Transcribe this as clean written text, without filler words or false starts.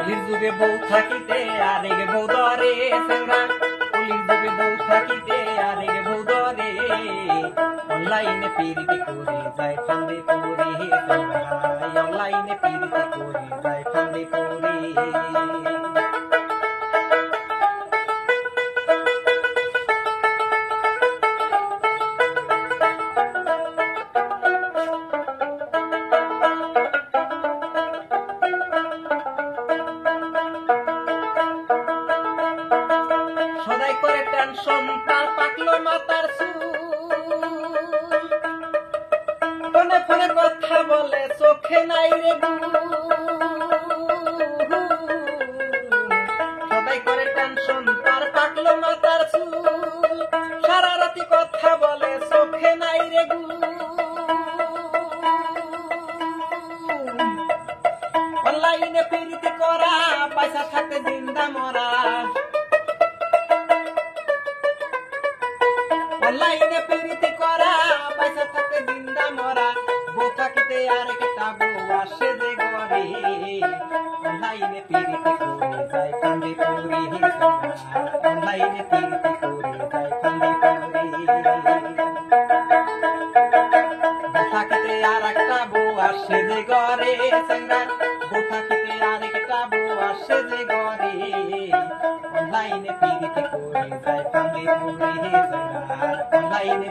কলির যুগে বউ থাকিতে আরেক বউ দরে সেংরা, কলির যুগে বউ থাকিতে আরেক বউ দরে, অনলাইনে পিরিতি করে যায় ফান্দে পড়ে সেংরা, অনলাইনে পিরিতি করে যায় ফান্দে পড়ে। সদাই করে টেনশন তার পাকলো মাতার চুল, ফোনে ফোনে কথা বলে চোখে নাই রে গুল, সদাই করে টেনশন তার পাকলো মাতার চুল, সারা রাতি কথা বলে চোখে নাই রে গুল, অনলাইনে পিরিতি করা পয়সা থাকে জিন্দা মরা, অনলাইনে পিরিতি করা পয়সা থাকে জিন্দা মরা, বউ থাকিতে আরেকটা বউ আসে যে ঘরে, অনলাইনে পিরিতি করে যায় ফান্দে পড়ে, অনলাইনে পিরিতি করে যায় ফান্দে পড়ে। বউ থাকিতে আরেকটা বউ আসে যে ঘরে সেংরা, বউ থাকিতে আরেকটা বউ আসে যে ঘরে, অনলাইনে পিরিতি করে যায় ফান্দে পড়ে সেংরা, অনলাইনে